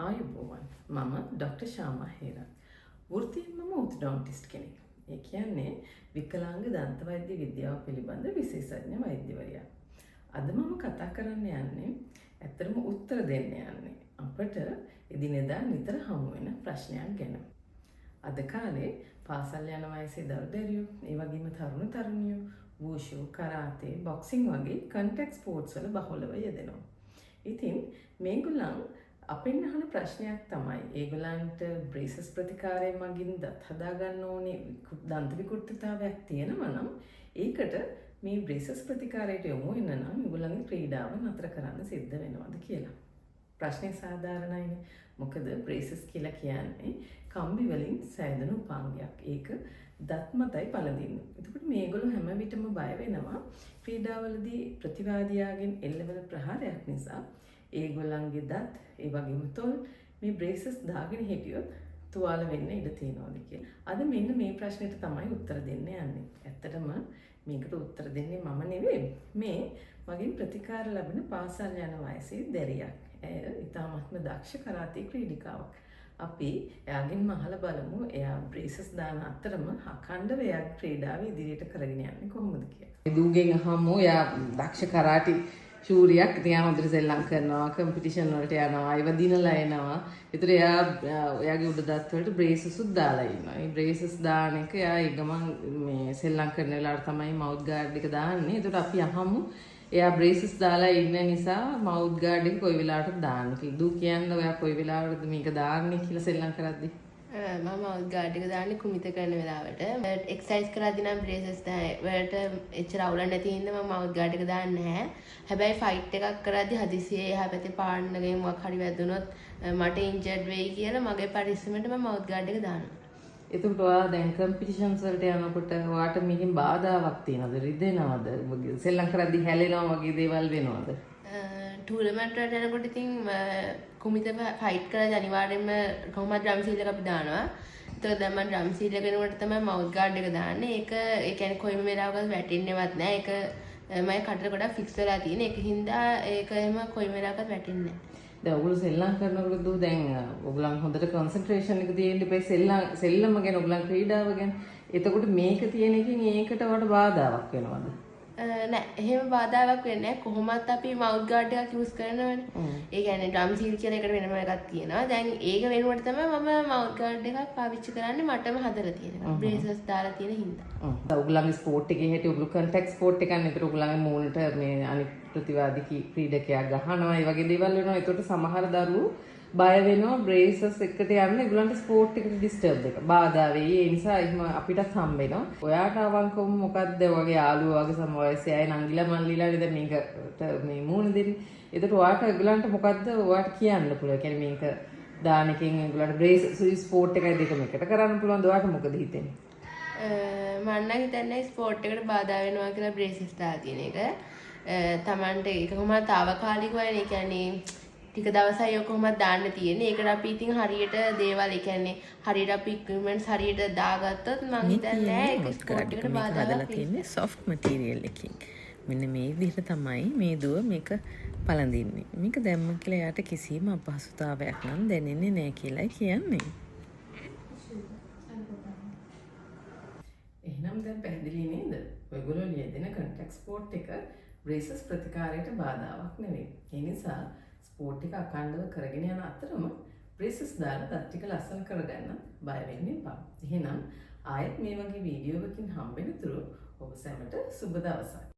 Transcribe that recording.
ආයුබෝවන් මම ඩොක්ටර් ශාමා හේරත්. වෘත්තියෙන් මම ඔර්තොඩොන්ටිස්ට් කෙනෙක්. ඒ කියන්නේ විකලාංග දන්ත වෛද්‍ය විද්‍යාව පිළිබඳ විශේෂඥ වෛද්‍යවරියක්. අද මම කතා කරන්න යන්නේ ඇත්තටම උත්තර දෙන්න යන්නේ අපට එදිනෙදා නිතර හමු වෙන ප්‍රශ්නයක් ගැන. අද කාලේ පාසල් යන වයසේ දරුදැරියෝ, ඒ වගේම තරුණ තරුණියෝ වූෂු, කරාතේ, බොක්සිං වගේ කන්ටැක්ට් ස්පෝර්ට්ස් වල බහුලව යෙදෙනවා. ඉතින් මේගොල්ලන් අපෙන් අහන ප්‍රශ්නයක් තමයි ඒගොල්ලන්ට බ්‍රේසස් ප්‍රතිකාරය මගින් දත් හදා ගන්න ඕනේ දන්ත විකෘතිතාවයක් තියෙනවා නම් ඒකට මේ බ්‍රේසස් ප්‍රතිකාරයට යොමු වෙන්න නම් ඒගොල්ලන්ගේ ක්‍රීඩාව නතර කරන්න සිද්ධ වෙනවද කියලා. ප්‍රශ්නේ සාධාරණයිනේ. මොකද බ්‍රේසස් කියලා කියන්නේ කම්බි වලින් සෑදෙන උපාංගයක්. ඒක දත් මතයි පළඳින්නේ. එතකොට මේගොල්ලෝ හැම විටම බය වෙනවා ක්‍රීඩාවලදී ප්‍රතිවාදියාගෙන් එල්ලවන ප්‍රහාරයක් නිසා ඒගොල්ලන්ගේ දත් ඒ වගේම තොල් මේ බ්‍රේසස් දාගෙන හිටියොත් තුවාල වෙන්න ඉඩ තියෙනවද කියලා. අද මෙන්න මේ ප්‍රශ්නෙට තමයි උත්තර දෙන්න යන්නේ. ඇත්තටම මේකට උත්තර දෙන්නේ මම නෙවෙයි. මේ මගෙන් ප්‍රතිකාර ලැබෙන පාසල් යන වයසේ දැරියක්. ඇය ඉතාමත්ම දක්ෂ කරාතේ ක්‍රීඩිකාවක්. අපි එයාගෙන් අහලා බලමු එයා බ්‍රේසස් දාන අතරම අඛණ්ඩව එයා ක්‍රීඩාව ඉදිරියට කරගෙන යන්නේ කොහොමද කියලා. දුගෙන් අහමු එයා දක්ෂ කරාටි ශූරියක්. ඉතින් එයා හොඳට සෙල්ලම් කරනවා, කම්පිටිෂන් වලට යනවා, ඒව දිනලා එනවා. ඒතර එයාගේ උඩ දත් වලට බ්‍රේසස් උත් දාලා ඉන්නවා. මේ බ්‍රේසස් දාන එක එයා ඒ ගමන් මේ සෙල්ලම් කරන වෙලාවට තමයි මවුත් ගාඩ් එක දාන්නේ. ඒතර අපි අහමු එයා බ්‍රේසස් දාලා ඉන්න නිසා මවුත් ගාඩ් එක කොයි වෙලාවටද දාන්නේ කියලා. දු කියන්නේ ඔයා කොයි වෙලාවටද මේක දාන්නේ කියලා සෙල්ලම් කරද්දි? මම මවුත් ගාඩ් එක දාන්නේ කුමිත කරන වෙලාවට. එක්සර්සයිස් කරද්දී නම් බ්‍රේසස් වලට එච්චර අවුලක් නැති හින්දා මම මවුත් ගාඩ් එක දාන්නේ නැහැ. හැබැයි ෆයිට් එකක් කරද්දී හදිසියේ එහා පැත්තේ පාර්ට්නර්ගෙන් මොකක් හරි වැදුනොත් මට ඉන්ජර්ඩ් වෙයි කියලා මගේ පරිස්සමට මම මවුත් ගාඩ් එක දානවා. එතකොට ඔයා දැන් කම්පිටිෂන්ස් වලට යනකොට ඔයාට මේකෙන් බාධාවක් තියෙනවද? රිදෙනවද? සෙල්ලම් කරද්දී හැලෙනවා වගේ දේවල් වෙනවද? ටූර්නමන්ට් වලට යනකොට ඉතින් කුමිත ෆයිට් කරලා අනිවාර්යයෙන්ම කොහොමද ඩ්‍රම් සීල් එක අපි දානවා. ඒතකොට දැන් මම ඩ්‍රම් සීල් එක වෙනකොට තමයි මවුත් ගාඩ් එක දාන්නේ. ඒක ඒ කියන්නේ කොයිම වෙලාවකවත් වැටෙන්නේවත් නැහැ. ඒක මම කටට ගොඩක් ෆික්ස් වෙලා තියෙන. ඒක හින්දා ඒක එහෙම කොයිම වෙලාවකවත් වැටෙන්නේ නැහැ. දැන් ඔයගොල්ලෝ සෙල්ලම් කරනකොට දු දැන් ඔයගොල්ලන් හොඳට කන්සන්ට්‍රේෂන් එක තියෙන්න ඉපේ සෙල්ලම ගැන ඔයගොල්ලන් ක්‍රීඩාව ගැන. එතකොට මේක තියෙන එකකින් ඒකට වට බාධාවක් වෙනවද? නෑ එහෙම බාධාවක් වෙන්නේ නැහැ. කොහොමත් අපි මවුත් ගාඩ් එකක් යූස් කරනවනේ. ඒ කියන්නේ ඩ්‍රම් සීල් කියලා එකට වෙනම එකක් තියෙනවා. දැන් ඒක වෙනුවට තමයි මම මවුත් ගාඩ් එකක් පාවිච්චි කරන්නේ මටම හදලා තියෙනවා. බ්‍රේසස් දාලා තියෙන හින්දා. ඔයගොල්ලන්ගේ ස්පෝර්ට් එකේ හැටි ඔයගොල්ලෝ කන්ටැක්ට් ස්පෝර්ට් එකක් නේද? ඔයගොල්ලන්ගේ මූණට මේ අනිත් ප්‍රතිවාදී ක්‍රීඩකයා ගහනවා. ඒ වගේ දේවල් වෙනවා. ඒකට සමහර දරුවෝ බය වෙනවා බ්‍රේසස් එකට යන්න. ඒගොල්ලන්ට ස්පෝර්ට් එකට ඩිස්ටර්බ් එක බාධා වෙයි. ඒ නිසා එහෙම අපිටත් හම්බ වෙනවා. ඔයාට අවංකවම මොකද්ද ඔයගේ යාළුවෝ වගේ සම වයසේ අය නංගිලා මල්ලිලා නේද මේකට මේ මූණ දෙන්නේ. ඒකට ඔයාට ඒගොල්ලන්ට මොකද්ද ඔයාට කියන්න පුළුවන්. කියන්නේ මේක දාන එකෙන් ඒගොල්ලන්ට බ්‍රේසස් ස්පෝර්ට් එකයි දෙකම එකට කරන්න පුළුවන්. ඔයාට මොකද හිතෙන්නේ? මම නම් හිතන්නේ ස්පෝර්ට් එකට බාධා වෙනවා කියලා බ්‍රේසස් දාලා තියෙන එක. තමන්ට ඒක කොහොමද తాවකාලිකව ඒ කියන්නේ ටික දවසයි ඔය කොහොමද දාන්න තියෙන්නේ. ඒකට අපි ඉතින් හරියට දේවල් ඒ කියන්නේ හරියට අපි ඉක්විප්මන්ට්ස් හරියට දාගත්තොත් මම හිතන්නේ ඒක ස්පෝර්ට් එකට බාධාවක් හදලා තියෙන්නේ සොෆ්ට් මටීරියල් එකකින්. මෙන්න මේ විදිහට තමයි මේ දුව මේක පළඳින්නේ. මේක දැම්ම කියලා එයාට කිසිම අපහසුතාවයක් නම් දැනෙන්නේ නැහැ කියලායි කියන්නේ. එහෙනම් දැන් පැහැදිලි නේද? ඔයගොල්ලෝ ලියදෙන කන්ටැක්ට් ස්පෝර්ට් එක බ්‍රේසස් ප්‍රතිකාරයට බාධාවක් නෙවෙයි. ඒ නිසා ස්පෝර්ට් එක අඛණ්ඩව කරගෙන යන අතරම බ්‍රේසස් දාලා දත් ටික ලස්සන කරගන්න බය වෙන්න එපා. එහෙනම් ආයෙත් මේ වගේ වීඩියෝ එකකින් හම්බෙනතුරු ඔබ සැමට සුබ දවසක්.